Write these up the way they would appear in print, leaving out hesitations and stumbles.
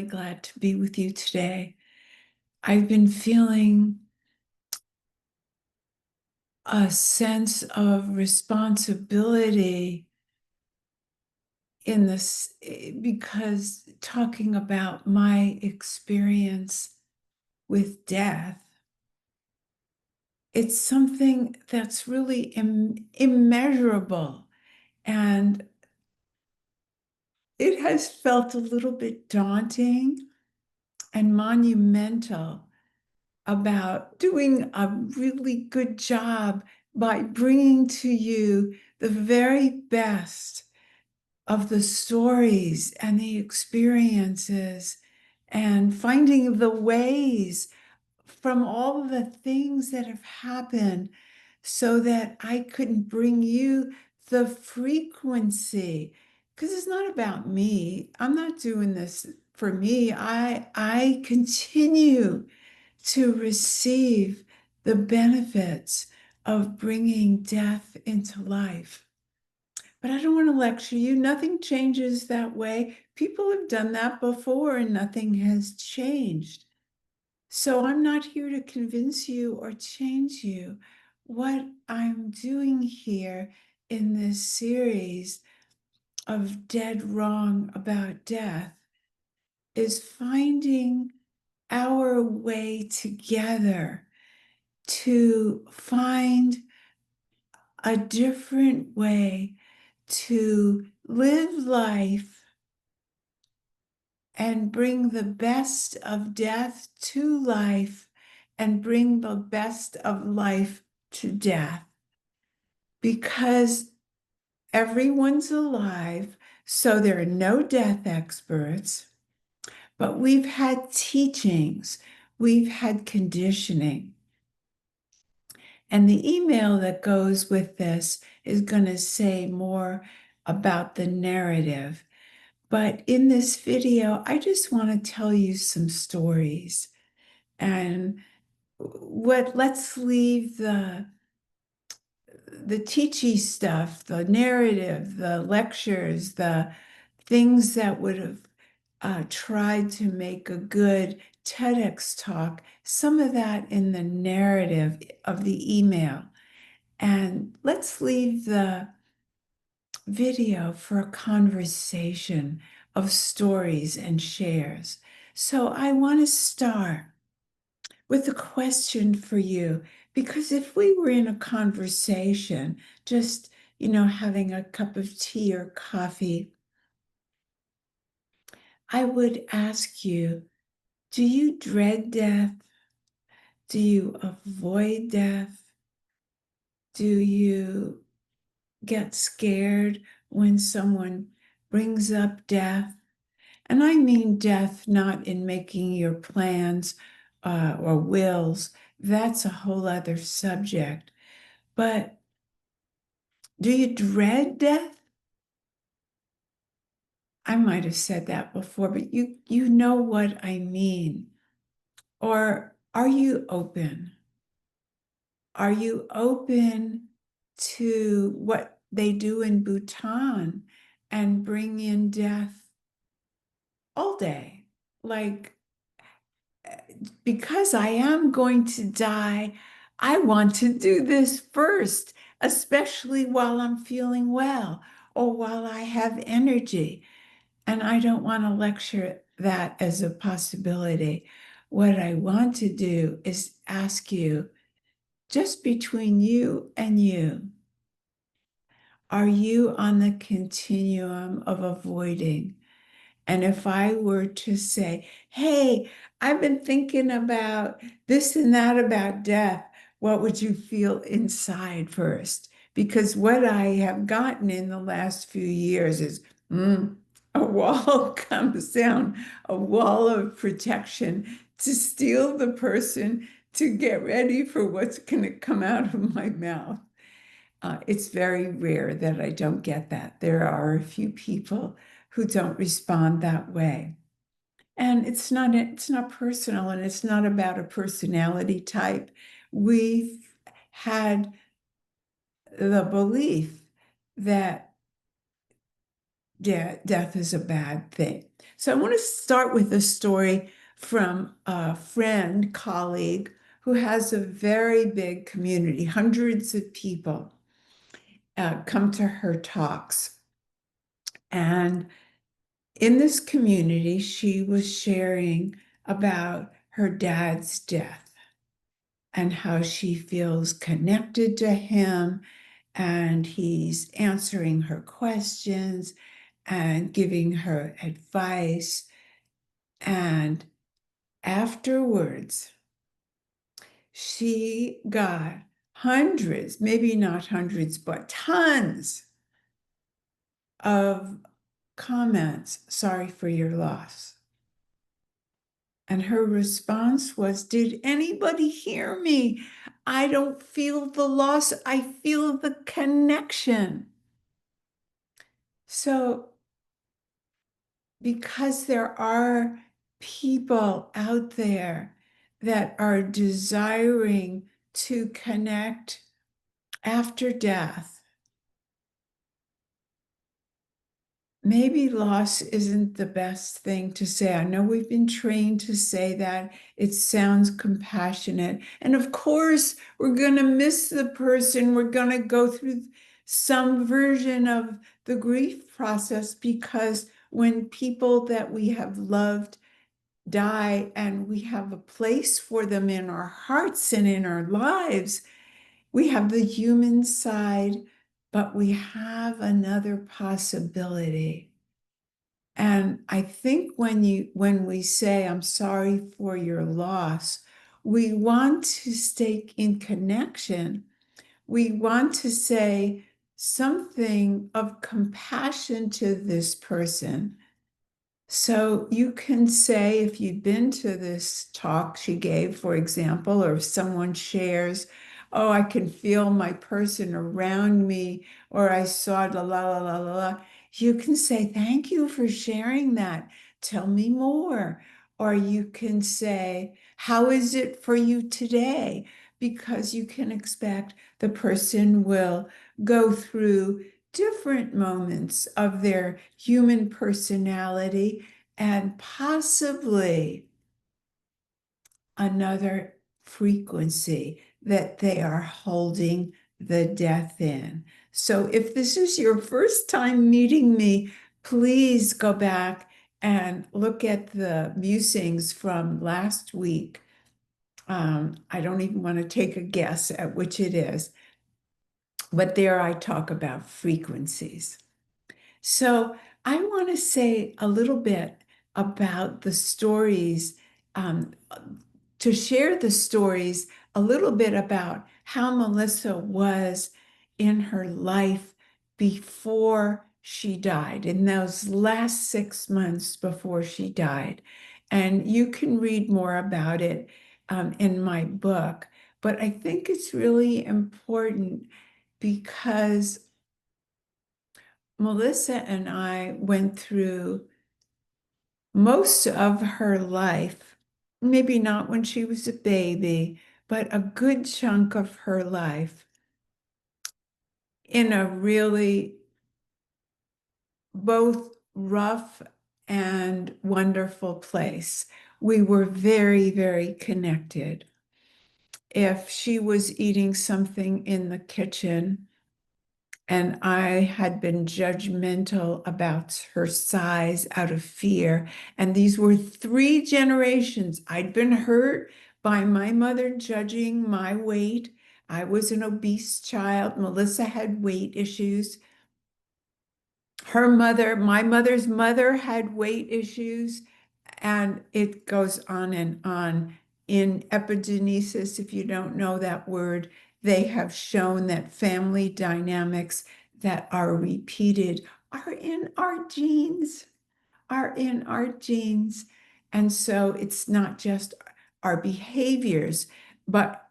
really glad to be with you today. I've been feeling a sense of responsibility in this because talking about my experience with death, it's something that's really immeasurable, and it has felt a little bit daunting and monumental about doing a really good job by bringing to you the very best of the stories and the experiences and finding the ways from all of the things that have happened so that I could bring you the frequency. Because it's not about me. I'm not doing this for me. I continue to receive the benefits of bringing death into life. But I don't want to lecture you. Nothing changes that way. People have done that before and nothing has changed. So I'm not here to convince you or change you. What I'm doing here in this series of Dead Wrong About Death is finding our way together to find a different way to live life and bring the best of death to life and bring the best of life to death. Because everyone's alive, so there are no death experts, but we've had teachings, we've had conditioning. And the email that goes with this is going to say more about the narrative. But in this video, I just want to tell you some stories. And let's leave the teachy stuff, the narrative, the lectures, the things that would have tried to make a good TEDx talk, some of that in the narrative of the email. And let's leave the video for a conversation of stories and shares. So I want to start with a question for you, because if we were in a conversation, just, having a cup of tea or coffee, I would ask you, do you dread death? Do you avoid death? Do you get scared when someone brings up death? And I mean death not in making your plans or wills. That's a whole other subject. But do you dread death? I might have said that before, but you know what I mean. Or are you open? Are you open to what they do in Bhutan and bring in death all day? Like, because I am going to die, I want to do this first, especially while I'm feeling well or while I have energy. And I don't want to lecture that as a possibility. What I want to do is ask you, just between you and you, are you on the continuum of avoiding? And if I were to say, hey, I've been thinking about this and that about death, what would you feel inside first? Because what I have gotten in the last few years is a wall comes down, a wall of protection to steel the person to get ready for what's going to come out of my mouth. It's very rare that I don't get that. There are a few people who don't respond that way. And it's not personal, and it's not about a personality type. We've had the belief that death is a bad thing. So I want to start with a story from a friend, colleague, who has a very big community. Hundreds of people come to her talks. And in this community, she was sharing about her dad's death and how she feels connected to him, and he's answering her questions and giving her advice. And afterwards, she got hundreds, maybe not hundreds, but tons of comments, "Sorry for your loss." And her response was, "Did anybody hear me? I don't feel the loss. I feel the connection." So, because there are people out there that are desiring to connect after death, maybe loss isn't the best thing to say. I know we've been trained to say that. It sounds compassionate. And of course, we're going to miss the person. We're going to go through some version of the grief process, because when people that we have loved die and we have a place for them in our hearts and in our lives, we have the human side, but we have another possibility. And I think when we say, "I'm sorry for your loss," we want to stay in connection. We want to say something of compassion to this person. So you can say, if you've been to this talk she gave, for example, or if someone shares, "Oh, I can feel my person around me," or "I saw la la la la la la," you can say, "Thank you for sharing that. Tell me more." Or you can say, "How is it for you today?" Because you can expect the person will go through different moments of their human personality and possibly another frequency that they are holding the death in. So if this is your first time meeting me, please go back and look at the musings from last week. I don't even want to take a guess at which it is, but there I talk about frequencies. So I want to say a little bit about the stories, um, to share the stories, a little bit about how Melissa was in her life before she died, in those last 6 months before she died. And you can read more about it in my book. But I think it's really important because Melissa and I went through most of her life, maybe not when she was a baby, but a good chunk of her life in a really both rough and wonderful place. We were very, very connected. If she was eating something in the kitchen, and I had been judgmental about her size out of fear. And these were 3 generations. I'd been hurt by my mother judging my weight. I was an obese child. Melissa had weight issues. Her mother, my mother's mother, had weight issues. And it goes on and on. In epigenesis, if you don't know that word, they have shown that family dynamics that are repeated are in our genes, are in our genes. And so it's not just our behaviors, but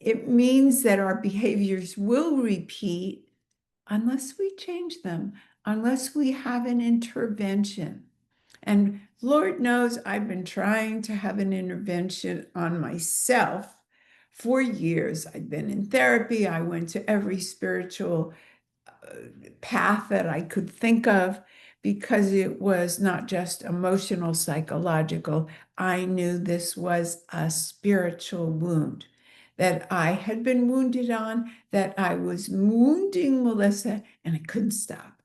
it means that our behaviors will repeat unless we change them, unless we have an intervention. And Lord knows I've been trying to have an intervention on myself for years. I've been in therapy. I went to every spiritual path that I could think of, because it was not just emotional, psychological. I knew this was a spiritual wound that I had been wounded on, that I was wounding Melissa, and I couldn't stop.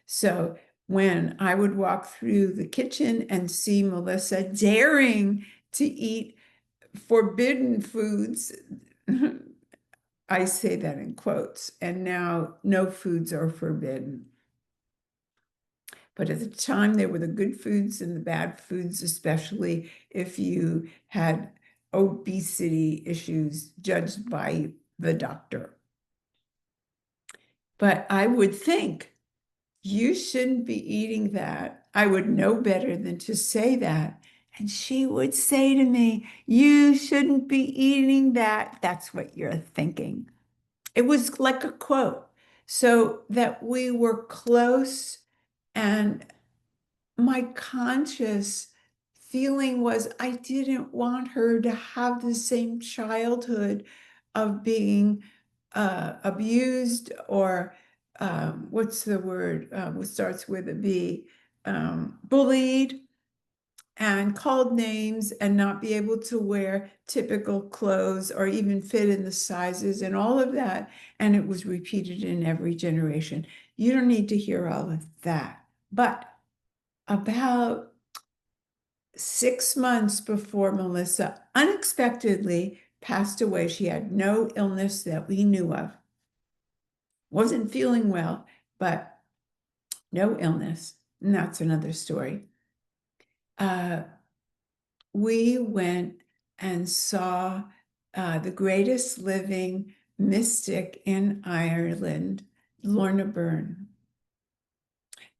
So when I would walk through the kitchen and see Melissa daring to eat forbidden foods, I say that in quotes, and now no foods are forbidden. But at the time, there were the good foods and the bad foods, especially if you had obesity issues judged by the doctor. But I would think, you shouldn't be eating that. I would know better than to say that. And she would say to me, you shouldn't be eating that. That's what you're thinking. It was like a quote. So that we were close, and my conscious feeling was I didn't want her to have the same childhood of being abused, or what's the word? What starts with a B? Bullied and called names and not be able to wear typical clothes or even fit in the sizes and all of that. And it was repeated in every generation. You don't need to hear all of that. But about 6 months before Melissa unexpectedly passed away, she had no illness that we knew of, wasn't feeling well, but no illness. And that's another story. We went and saw the greatest living mystic in Ireland, Lorna Byrne.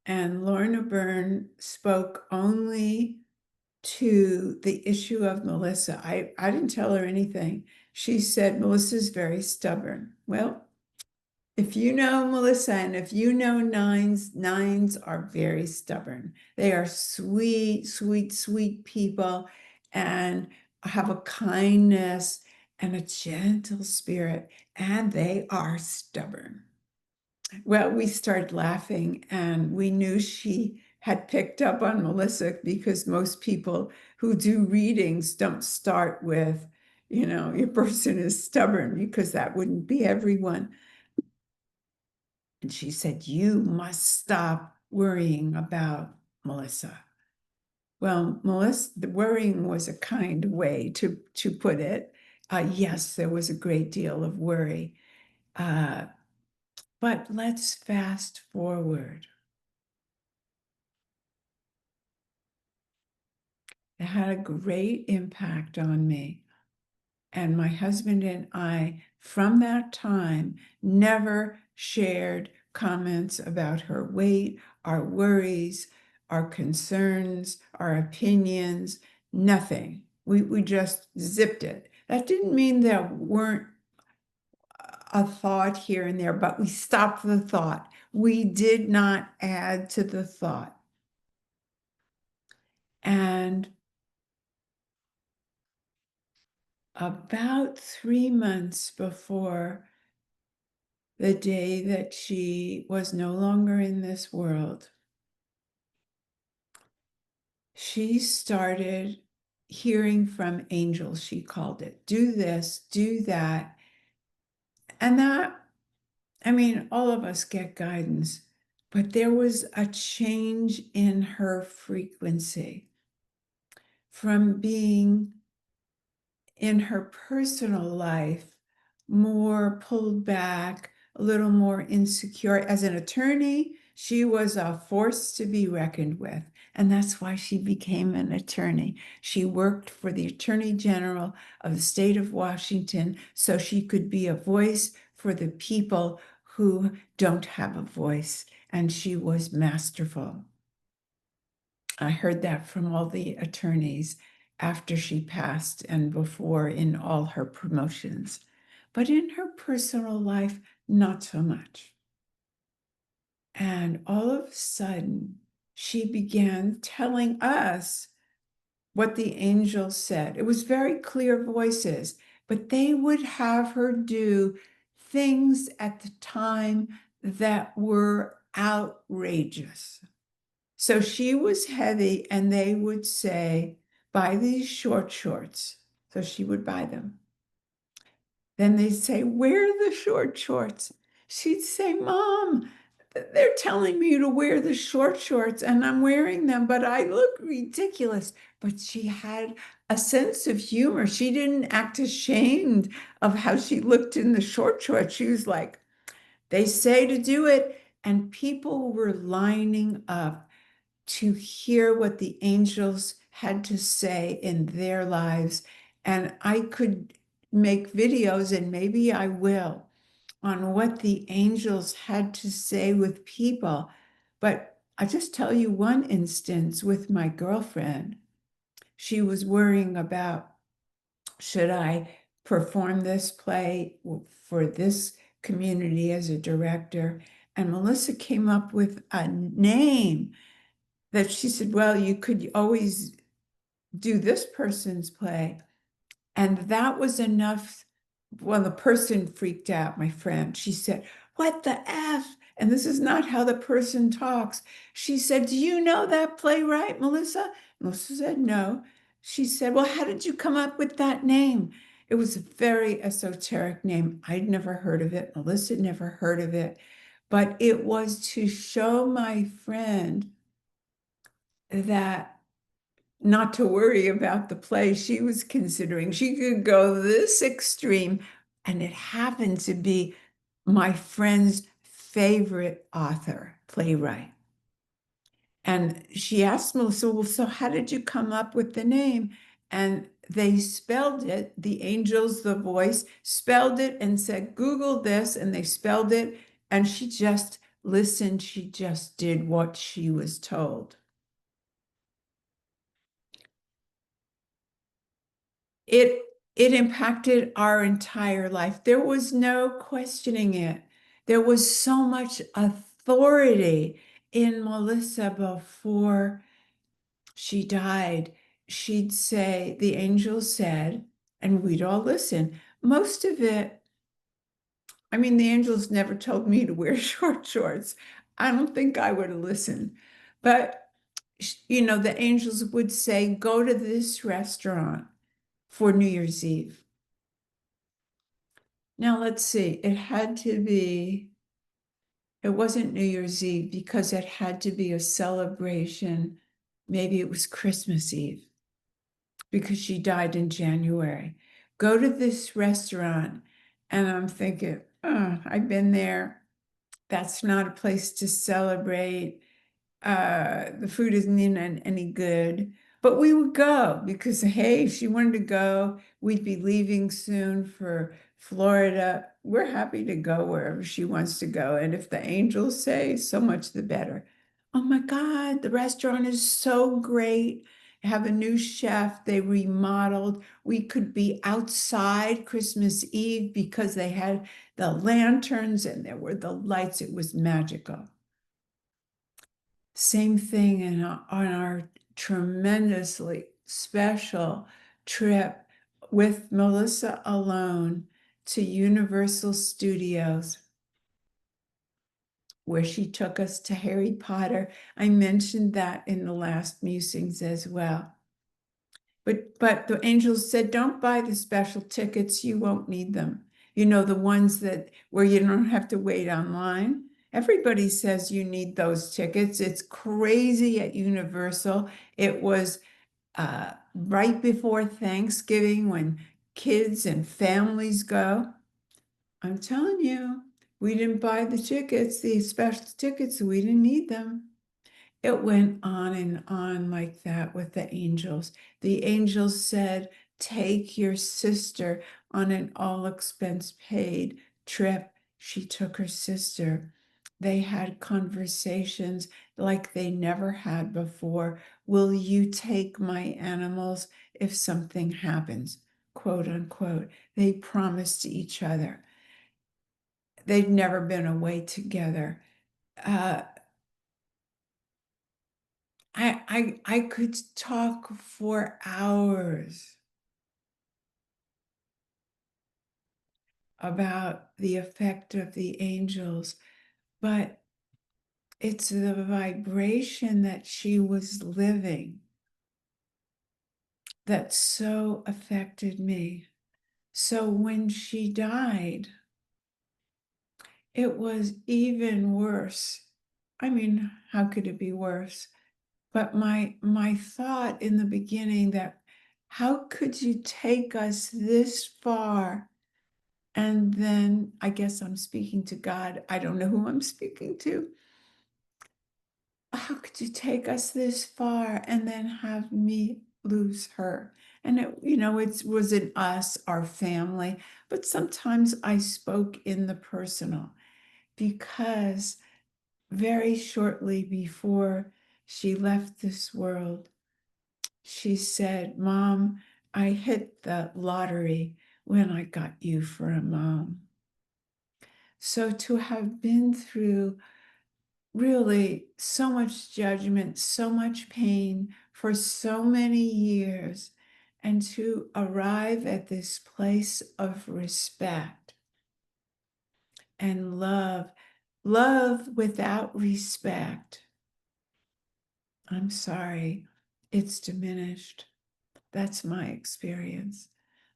And Lorna Byrne spoke only to the issue of Melissa. I didn't tell her anything. She said, Melissa's very stubborn. Well, if you know Melissa and if you know nines, nines are very stubborn. They are sweet, sweet, sweet people and have a kindness and a gentle spirit, and they are stubborn. Well, we started laughing, and we knew she had picked up on Melissa, because most people who do readings don't start with, your person is stubborn, because that wouldn't be everyone. And she said, you must stop worrying about Melissa. Well, Melissa, the worrying was a kind way to put it. Yes, there was a great deal of worry. But let's fast forward. It had a great impact on me. And my husband and I, from that time, never shared comments about her weight, our worries, our concerns, our opinions, nothing. We just zipped it. That didn't mean there weren't a thought here and there, but we stopped the thought. We did not add to the thought. And about 3 months before the day that she was no longer in this world, she started hearing from angels, she called it. Do this, do that. And that, all of us get guidance, but there was a change in her frequency from being in her personal life more pulled back, a little more insecure. As an attorney, she was a force to be reckoned with. And that's why she became an attorney. She worked for the Attorney General of the state of Washington so she could be a voice for the people who don't have a voice. And she was masterful. I heard that from all the attorneys after she passed and before in all her promotions. But in her personal life, not so much. And all of a sudden, she began telling us what the angels said. It was very clear voices, but they would have her do things at the time that were outrageous. So she was heavy, and they would say, buy these short shorts. So she would buy them. Then they'd say, wear the short shorts. She'd say, Mom, they're telling me to wear the short shorts and I'm wearing them, but I look ridiculous. But she had a sense of humor. She didn't act ashamed of how she looked in the short shorts. She was like, they say to do it. And people were lining up to hear what the angels had to say in their lives. And I could make videos, and maybe I will, on what the angels had to say with people. But I just tell you one instance with my girlfriend. She was worrying about, should I perform this play for this community as a director? And Melissa came up with a name that she said, well, you could always do this person's play. And that was enough. Well, the person freaked out, my friend. She said, what the F? And this is not how the person talks. She said, do you know that playwright, Melissa? Melissa said, no. She said, well, how did you come up with that name? It was a very esoteric name. I'd never heard of it. Melissa had never heard of it. But it was to show my friend that not to worry about the play she was considering. She could go this extreme, and it happened to be my friend's favorite author, playwright. And she asked Melissa, well, so how did you come up with the name? And they spelled it, the angels, the voice, spelled it and said, Google this, and they spelled it. And she just listened. She just did what she was told. It it impacted our entire life. There was no questioning it. There was so much authority in Melissa before she died. She'd say, the angel said, and we'd all listen. Most of it, I mean, the angels never told me to wear short shorts. I don't think I would have listened. But, the angels would say, go to this restaurant for New Year's Eve. Now, let's see, it wasn't New Year's Eve because it had to be a celebration. Maybe it was Christmas Eve because she died in January. Go to this restaurant. And I'm thinking, oh, I've been there. That's not a place to celebrate. The food isn't even any good. But we would go because, hey, if she wanted to go, we'd be leaving soon for Florida. We're happy to go wherever she wants to go. And if the angels say, so much the better. Oh my God, the restaurant is so great. Have a new chef. They remodeled. We could be outside Christmas Eve because they had the lanterns and there were the lights. It was magical. Same thing on our tremendously special trip with Melissa alone to Universal Studios, where she took us to Harry Potter. I mentioned that in the last Musings as well. But the angels said, don't buy the special tickets. You won't need them. The ones where you don't have to wait online. Everybody says you need those tickets. It's crazy at Universal. It was right before Thanksgiving when kids and families go. I'm telling you, we didn't buy the tickets, the special tickets. We didn't need them. It went on and on like that with the angels. The angels said, take your sister on an all expense paid trip. She took her sister. They had conversations like they never had before. Will you take my animals if something happens? Quote unquote. They promised to each other. They'd never been away together. Uh, I could talk for hours about the effect of the angels, but it's the vibration that she was living that so affected me. So when she died, it was even worse. I mean, how could it be worse? But my thought in the beginning that how could you take us this far? And then I guess I'm speaking to God. I don't know who I'm speaking to. How could you take us this far and then have me lose her? And it wasn't us, our family, but sometimes I spoke in the personal because very shortly before she left this world, she said, "Mom, I hit the lottery when I got you for a mom." So to have been through really so much judgment, so much pain for so many years, and to arrive at this place of respect and love without respect, I'm sorry, it's diminished. That's my experience.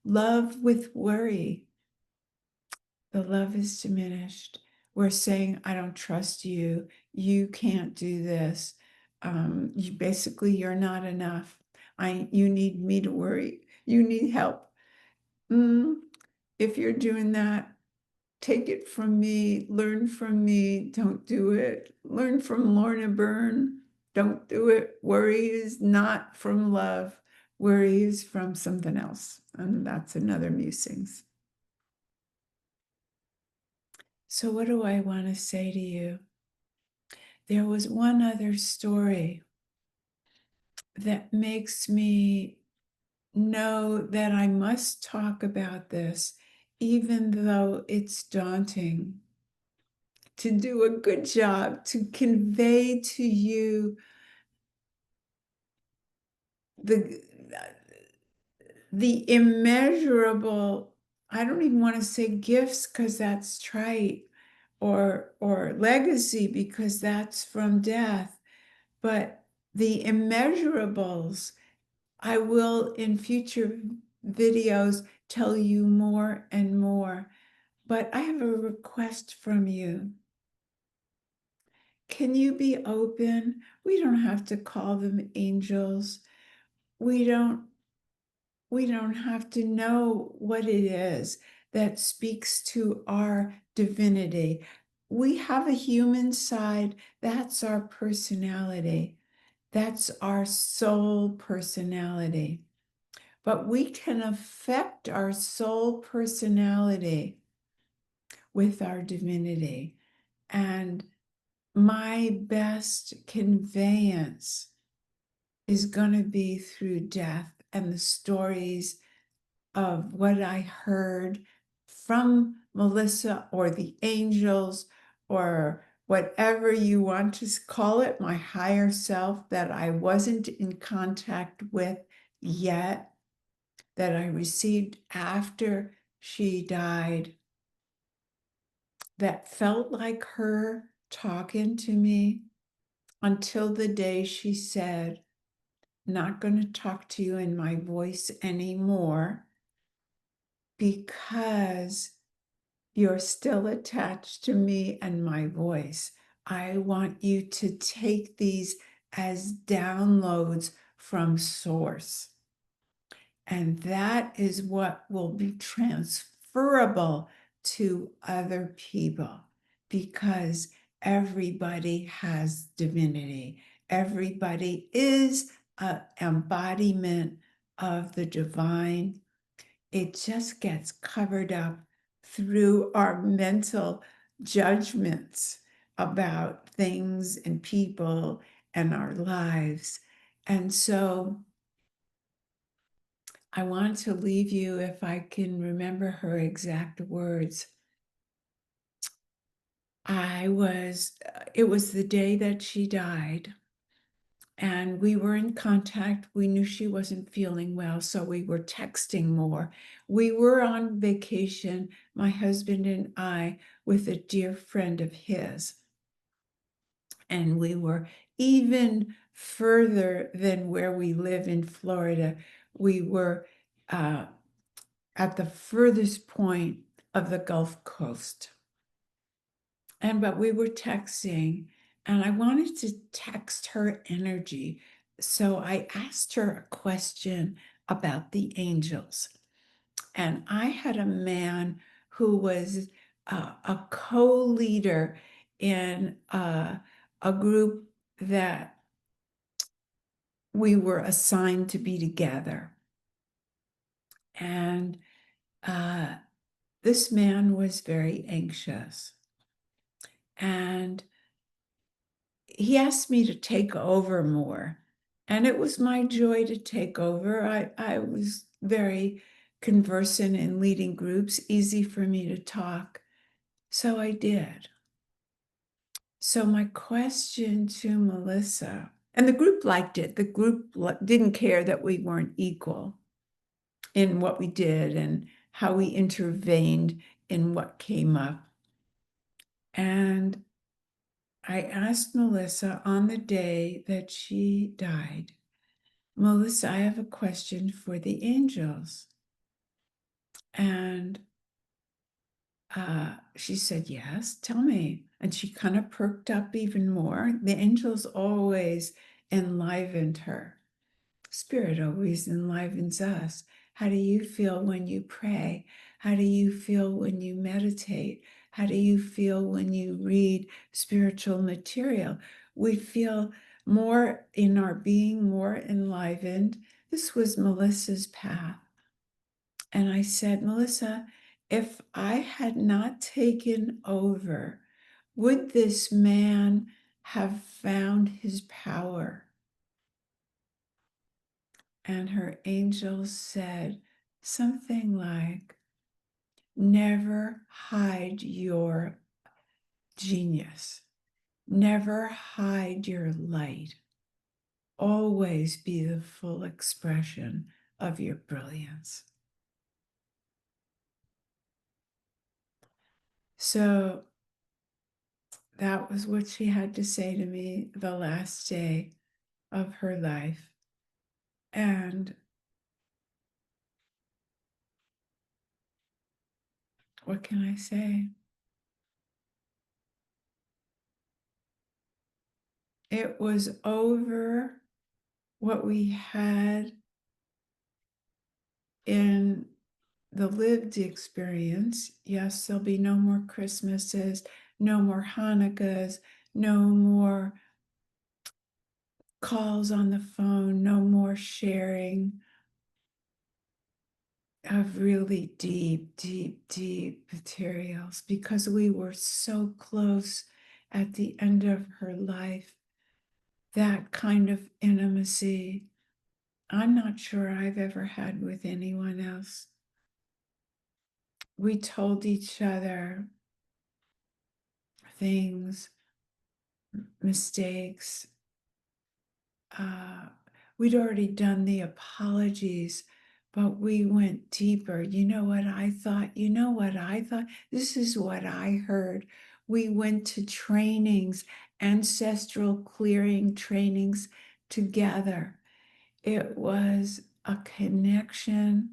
Love with worry, the love is diminished. We're saying, I don't trust you. You can't do this. You're not enough. You need me to worry. You need help. If you're doing that, take it from me. Learn from me. Don't do it. Learn from Lorna Byrne. Don't do it. Worry is not from love. Worry is from something else. And that's another Musings. So what do I want to say to you? There was one other story that makes me know that I must talk about this, even though it's daunting, to do a good job, to convey to you the immeasurable, I don't even want to say gifts because that's trite, or legacy because that's from death, but the immeasurables. I will in future videos tell you more and more, but I have a request from you. Can you be open? We don't have to call them angels. We don't have to know what it is that speaks to our divinity. We have a human side. That's our personality. That's our soul personality. But we can affect our soul personality with our divinity. And my best conveyance is going to be through death and the stories of what I heard from Melissa or the angels or whatever you want to call it, my higher self that I wasn't in contact with yet, that I received after she died, that felt like her talking to me until the day she said, "Not going to talk to you in my voice anymore because you're still attached to me and my voice. I want you to take these as downloads from source." And that is what will be transferable to other people because everybody has divinity. Everybody is an embodiment of the divine. It just gets covered up through our mental judgments about things and people and our lives. And so I want to leave you, if I can remember her exact words. It was the day that she died, and we were in contact. We knew she wasn't feeling well, so we were texting more. We were on vacation, my husband and I, with a dear friend of his. And we were even further than where we live in Florida. We were at the furthest point of the Gulf Coast. But we were texting, and I wanted to text her energy. So I asked her a question about the angels. And I had a man who was a co-leader in a group that we were assigned to be together. And this man was very anxious. And he asked me to take over more. And it was my joy to take over. I was very conversant in leading groups, easy for me to talk. So I did. So my question to Melissa, and the group liked it. The group didn't care that we weren't equal in what we did and how we intervened in what came up. And I asked Melissa on the day that she died, Melissa, I have a question for the angels. And she said, yes, tell me. And she kind of perked up even more. The angels always enlivened her. Spirit always enlivens us. How do you feel when you pray? How do you feel when you meditate? How do you feel when you read spiritual material? We feel more in our being, more enlivened. This was Melissa's path. And I said, Melissa, if I had not taken over, would this man have found his power? And her angel said something like, never hide your genius. Never hide your light. Always be the full expression of your brilliance. So that was what she had to say to me the last day of her life. And what can I say? It was over what we had in the lived experience. Yes, there'll be no more Christmases, no more Hanukkahs, no more calls on the phone, no more sharing of really deep, deep, deep materials, because we were so close at the end of her life. That kind of intimacy, I'm not sure I've ever had with anyone else. We told each other things, mistakes. We'd already done the apologies, but we went deeper. You know what I thought? You know what I thought? This is what I heard. We went to trainings, ancestral clearing trainings together. It was a connection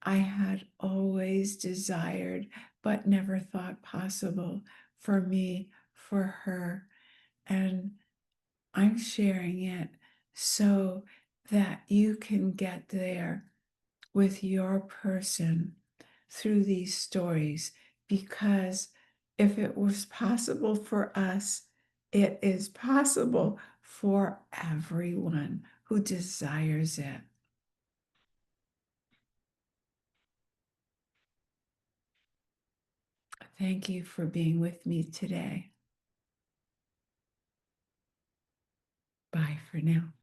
I had always desired, but never thought possible for me, for her. And I'm sharing it so that you can get there with your person through these stories. Because if it was possible for us, it is possible for everyone who desires it. Thank you for being with me today. Bye for now.